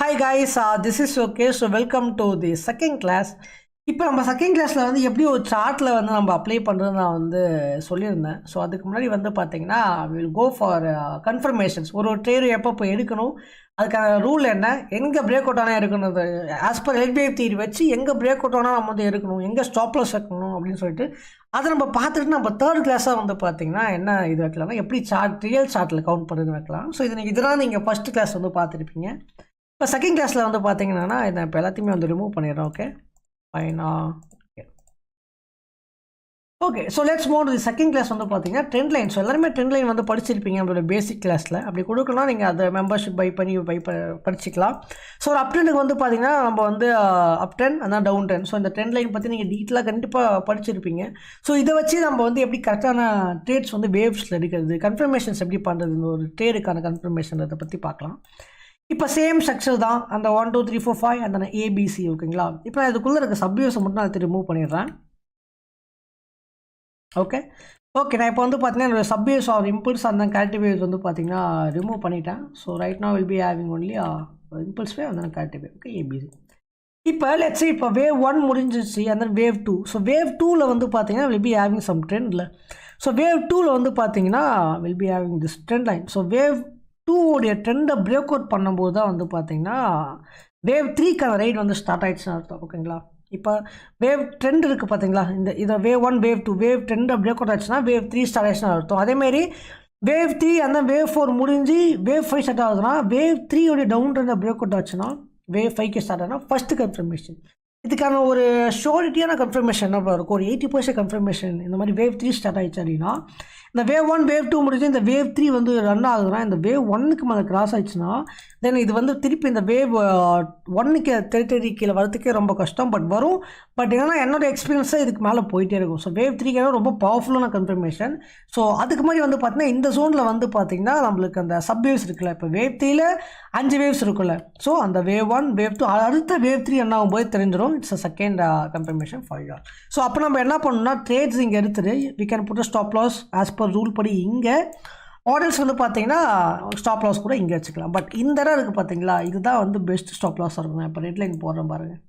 Hi guys, this is okay. So welcome to the second class. இப்போ நம்ம second கிளாஸில் வந்து எப்படி ஒரு சார்ட்டில் வந்து நம்ம அப்ளை பண்ணுறது நான் வந்து சொல்லியிருந்தேன். ஸோ அதுக்கு முன்னாடி வந்து பார்த்தீங்கன்னா வில் கோ ஃபார் கன்ஃபர்மேஷன்ஸ். ஒரு ட்ரேடு எப்போ போய் எடுக்கணும், அதுக்கான ரூல் என்ன, எங்கே பிரேக் அவுட் ஆனால் எடுக்கணும், ஆஸ் பர் எல்பிஐ தியரி வச்சு எங்கே பிரேக் அவுட் ஆனால் நம்ம வந்து எடுக்கணும், எங்கே ஸ்டாப்லஸ் வைக்கணும் அப்படின்னு சொல்லிட்டு அதை நம்ம பார்த்துட்டு நம்ம தேர்ட் கிளாஸாக வந்து பார்த்தீங்கன்னா என்ன இது வைக்கலாம்னா எப்படி சார்ட் ரியல் சார்ட்டில் கவுண்ட் பண்ணுறது வைக்கலாம். ஸோ இதெல்லாம் நீங்கள் ஃபஸ்ட் கிளாஸ் வந்து பார்த்துருப்பீங்க. இப்போ செகண்ட் கிளாஸில் வந்து பார்த்தீங்கன்னா இதை இப்போ எல்லாத்தையுமே வந்து ரிமூவ் பண்ணிடுறோம். Okay fine. Okay so let's move to the second class வந்து பார்த்தீங்கன்னா ட்ரெண்ட் லைன். ஸோ எல்லாருமே ட்ரெண்ட் லைன் வந்து படிச்சிருப்பீங்க நம்மளோட பேசிக் கிளாஸில். அப்படி கொடுக்கலாம் நீங்கள் அதை மெம்பர்ஷிப் பை பண்ணி படிச்சிக்கலாம். ஸோ ஒரு அப் ட்ரெண்டுக்கு வந்து பார்த்தீங்கன்னா நம்ம வந்து அப் ட்ரெண்ட் அதான் டவுன் ட்ரெண்ட். ஸோ இந்த ட்ரெண்ட் லைன் பற்றி நீங்கள் டீட்டெயிலாக கண்டிப்பாக படிச்சிருப்பீங்க. ஸோ இதை வச்சு நம்ம வந்து எப்படி கரெக்டான ட்ரேட்ஸ் வந்து வேவ்ஸில் எடுக்கிறது, கன்ஃபர்மேஷன்ஸ் எப்படி பண்ணுறது, ஒரு ட்ரேடுக்கான கன்ஃபர்மேஷன் அதை பற்றி பார்க்கலாம். இப்போ சேம் ஸ்ட்ரக்சர் தான், அந்த 1 2 3 4 5 அந்த ஏபிசி. ஓகேங்களா, இப்போ நான் இதுக்குள்ளே இருக்க சப்வியூஸை மட்டும் நான் ரிமூவ் பண்ணிடுறேன். ஓகே நான் இப்போ வந்து பார்த்தீங்கன்னா என்னோடய சப்வியூஸ் ஆர் இம்பல்ஸ் அந்த கேரக்டிவ் வேவ்ஸ் வந்து பார்த்தீங்கன்னா ரிமூவ் பண்ணிட்டேன். So right now will be having only impulse wave அந்த கேரக்டிவ் வேவ். Okay ABC. இப்போ லெட்ஸ் இப்போ வேவ் 1 முடிஞ்சிச்சு அந்த வேவ் 2. ஸோ வேவ் 2ல் வந்து பார்த்தீங்கன்னா வில் பி ஹேவிங் சம் ட்ரெண்டில். ஸோ வேவ் 2ல் வந்து பார்த்தீங்கன்னா will be having this trend line. So wave 2 உடைய ட்ரெண்டை பிரேக் அவுட் பண்ணும்போது தான் வந்து பார்த்தீங்கன்னா வேவ் 3க்கான ரைட் வந்து ஸ்டார்ட் ஆகிடுச்சுன்னு அர்த்தம். ஓகேங்களா, இப்போ வேவ் ட்ரெண்ட் இருக்குது பார்த்தீங்களா, இதை வேவ் 1 வேவ் 2 வேவ் ட்ரெண்டை பிரேக் அவுட் ஆச்சுன்னா வேவ் 3 ஸ்டார்ட் ஆகிடுச்சுன்னு அர்த்தம். அதேமாரி வேவ் 3 அந்த வேவ் 4 முடிஞ்சு வேவ் 5 ஸ்டார்ட் ஆகுதுன்னா வேவ் 3 உடைய டவுன் ட்ரெண்டை பிரேக் அவுட் ஆச்சுன்னா வேவ் 5க்கு ஸ்டார்ட் ஆகுதுன்னா ஃபஸ்ட்டு கன்ஃபர்மேஷன். இதுக்கான ஒரு ஷோரிட்டியான கன்ஃபர்மேஷன் என்ன இருக்கும், ஒரு 80% கன்ஃபர்மேஷன். இந்த மாதிரி வேவ் 3 ஸ்டார்ட் ஆகிடுச்சு அப்படின்னா இந்த வேவ் 1 வேவ் 2 முடிஞ்சு இந்த வேவ் 3 வந்து ரன் ஆகுதுன்னா இந்த வேவ் 1க்கு மேலே கிராஸ் ஆகிடுச்சுன்னா தென் இது வந்து திருப்பி இந்த வேவ் 1க்கு டெரிட்டரி கீழே வரதுக்கே ரொம்ப கஷ்டம். பட் வரும். பட் என்னன்னா என்னோட எக்ஸ்பீரியன்ஸாக இதுக்கு மேலே போயிட்டே இருக்கும். ஸோ வேவ் 3க்கான ரொம்ப பவர்ஃபுல்லான கன்ஃபர்மேஷன். ஸோ அதுக்கு மாதிரி வந்து பார்த்தீங்கன்னா இந்த ஜோனில் வந்து பார்த்தீங்கன்னா நம்மளுக்கு அந்த சப்வேவ்ஸ் இருக்குல்ல, இப்போ வேவ் 3ல் 5 வேவ்ஸ் இருக்குல்ல. ஸோ அந்த வேவ் 1 வேவ் 2 அடுத்த வேவ் 3 என்ன ஆகும்போது தெரிஞ்சிடும். It's a second confirmation for you. So அப்போ நம்ம என்ன பண்ணணும்னா ட்ரேட்ஸ் இங்கே எடுத்துட்டு we can put stop loss as per rule படி இங்கே, ஆர்டர்ஸ் வந்து பார்த்தீங்கன்னா ஸ்டாப் லாஸ் கூட இங்கே வச்சுக்கலாம். பட் இந்த இடம் இருக்குது பார்த்தீங்களா, இதுதான் வந்து பெஸ்ட் ஸ்டாப் லாஸாக இருக்கும். இப்போ ரெட் லைன் போடுறேன் பாருங்கள்.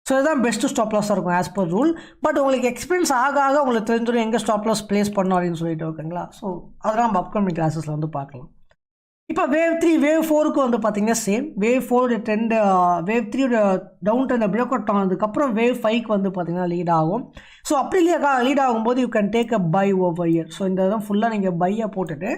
ஸோ இதுதான் பெஸ்ட்டு ஸ்டாப் லாஸாக இருக்கும் ஆஸ் பர் ரூல். பட் உங்களுக்கு எக்ஸ்பீரியன்ஸ் ஆக உங்களுக்கு தெரிஞ்சிடும் எங்கே ஸ்டாப் லாஸ் ப்ளேஸ் பண்ணணும் அப்படின்னு சொல்லிட்டு. ஓகேங்களா, ஸோ அதெல்லாம் நம்ம அப்கமிங் கிளாஸஸில் வந்து பார்க்கலாம். இப்போ வேவ் 3 வேவ் 4க்கு வந்து பார்த்தீங்கன்னா same. Wave 4 trend wave 3 down ட்ரெண்டை பிரேக் அவுட் ஆனதுக்கப்புறம் வேவ் 5க்கு வந்து பார்த்தீங்கன்னா லீட் ஆகும். ஸோ அப்படி இல்லையா லீட் ஆகும்போது you can take a buy over year. So இந்த இடம் ஃபுல்லாக நீங்கள் பையை போட்டுட்டு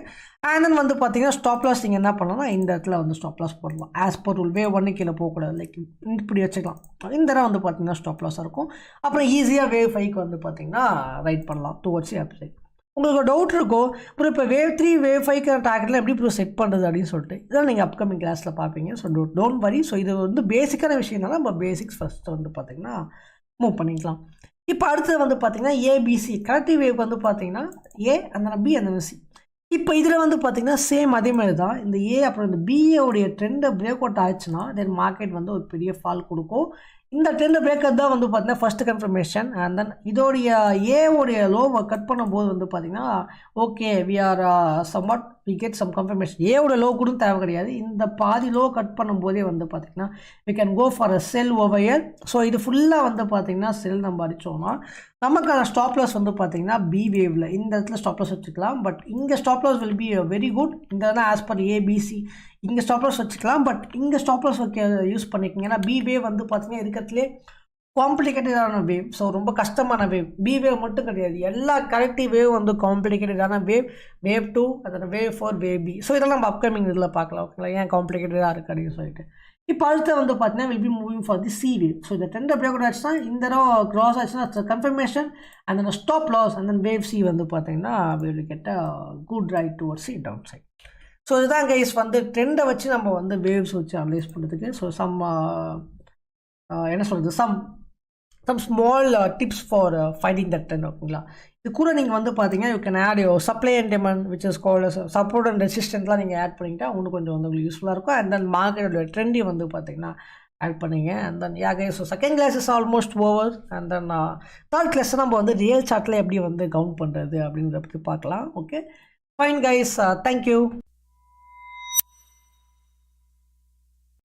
அண்ட் தென் வந்து பார்த்தீங்கன்னா ஸ்டாப் லாஸ் நீங்கள் என்ன பண்ணலாம், இந்த இடத்துல வந்து ஸ்டாப் லாஸ் போடலாம் ஆஸ் பர் ரூல். வேவ் 1 கீழே போகக்கூடாது, லைக் இப்படி வச்சுக்கலாம். இந்த இடம் வந்து பார்த்தீங்கன்னா ஸ்டாப் லாஸாக இருக்கும். அப்புறம் ஈஸியாக வேவ் 5க்கு வந்து பார்த்தீங்கன்னா ரைட் பண்ணலாம் டுவர்ட்ஸ் அப் சைட். உங்களுக்கு ஒரு டவுட் இருக்கும், அப்புறம் இப்போ வேவ் 3 வேவ் 5க்கு டார்கெட்டில் எப்படி ப்ரோ செட் பண்ணுறது அப்படின்னு சொல்லிட்டு இதெல்லாம் நீங்கள் அப்கமிங் கிளாஸில் பார்ப்பீங்க. So don't worry. ஸோ இது வந்து பேசிக்கான விஷயம்னால நம்ம பேசிக்ஸ் ஃபஸ்ட்டு வந்து பார்த்திங்கன்னா மூவ் பண்ணிக்கலாம். இப்போ அடுத்தது வந்து பார்த்திங்கன்னா ஏபிசி கரெக்டிவ் வேவ் வந்து பார்த்திங்கன்னா ஏ அந்த பி அந்த சி. இப்போ இதில் வந்து பார்த்திங்கன்னா சேம் அதே மாதிரி தான். இந்த ஏ அப்புறம் இந்த பிஏவுடைய ட்ரெண்டை பிரேக் அவுட் ஆச்சுன்னா தென் மார்க்கெட் வந்து ஒரு பெரிய ஃபால் கொடுக்கும். இந்த ட்ரெண்ட் பிரேக்கர் தான் வந்து பார்த்தீங்கன்னா ஃபஸ்ட்டு கன்ஃபர்மேஷன். அண்ட் தென் இதோடைய ஏவோடைய லோவை கட் பண்ணும்போது வந்து பார்த்தீங்கன்னா okay we are somewhat we get some confirmation. ஏவோட லோ கூட தேவை கிடையாது. இந்த பாதி லோ கட் பண்ணும்போதே வந்து பார்த்திங்கன்னா we can go for a sell over year. ஸோ இது ஃபுல்லாக வந்து பார்த்திங்கன்னா செல் நம்ம அடித்தோம்னா நமக்கான ஸ்டாப் லாஸ் வந்து பார்த்திங்கன்னா பி வேவில் இந்த இடத்துல ஸ்டாப் லாஸ் வச்சுக்கலாம். பட் இங்கே stop loss will be very good. இந்த ஆஸ் பர் ஏபிசி இங்கே ஸ்டாப் லாஸ் வச்சுக்கலாம். பட் இங்கே ஸ்டாப் லாஸ் வைக்க யூஸ் பண்ணிக்கோங்க. ஏன்னா பி வேவ் வந்து பார்த்திங்கன்னா இருக்கிறதுலே காம்ப்ளிகேட்டடான வேவ். ஸோ ரொம்ப கஷ்டமான வேவ். பி வேவ் மட்டும் கிடையாது, எல்லா கரெக்டிவ் வேவ் வந்து காம்ப்ளிகேட்டடான வேவ். வேவ் 2 அதோட வேவ் 4 வேவ் பி. ஸோ இதெல்லாம் நம்ம அப்கமிங் இதில் பார்க்கலாம். ஓகேங்களா, ஏன் காம்ப்ளிகேட்டடாக இருக்குது அப்படின்னு சொல்லிட்டு. இப்போ அடுத்து வந்து பார்த்தீங்கன்னா will be moving for the C wave. So இந்த ட்ரெண்டை பிரேக் அவுட் ஆச்சுன்னா இந்த இடம் க்ராஸ் ஆச்சுன்னா confirmation and then stop loss and then wave C வந்து பார்த்தீங்கன்னா will get a good ride towards the down side. So இதுதான் கைஸ் வந்து ட்ரெண்டை வச்சு நம்ம வந்து வேவ்ஸ் வச்சு அனலைஸ் பண்ணுறதுக்கு. ஸோ சம் என்ன சொல்கிறது some small tips for finding that trend. ஓகேங்களா, இது கூட நீங்கள் வந்து பார்த்தீங்கன்னா you can add your supply and demand which is called support and ரெசிஸ்டன்ட்லாம் நீங்கள் ஆட் பண்ணிக்கிட்டால் இன்னும் கொஞ்சம் வந்து உங்களுக்கு யூஸ்ஃபுல்லாக இருக்கும். அண்ட் தென் மார்க்கெட்டோட ட்ரெண்டையும் வந்து பார்த்தீங்கன்னா ஆட் பண்ணிங்க. And then guys so second class is almost over. And then third class நம்ம வந்து ரியல் சார்ட்டில் எப்படி வந்து கவுண்ட் பண்ணுறது அப்படின்றத பற்றி பார்க்கலாம். Okay fine guys, thank you.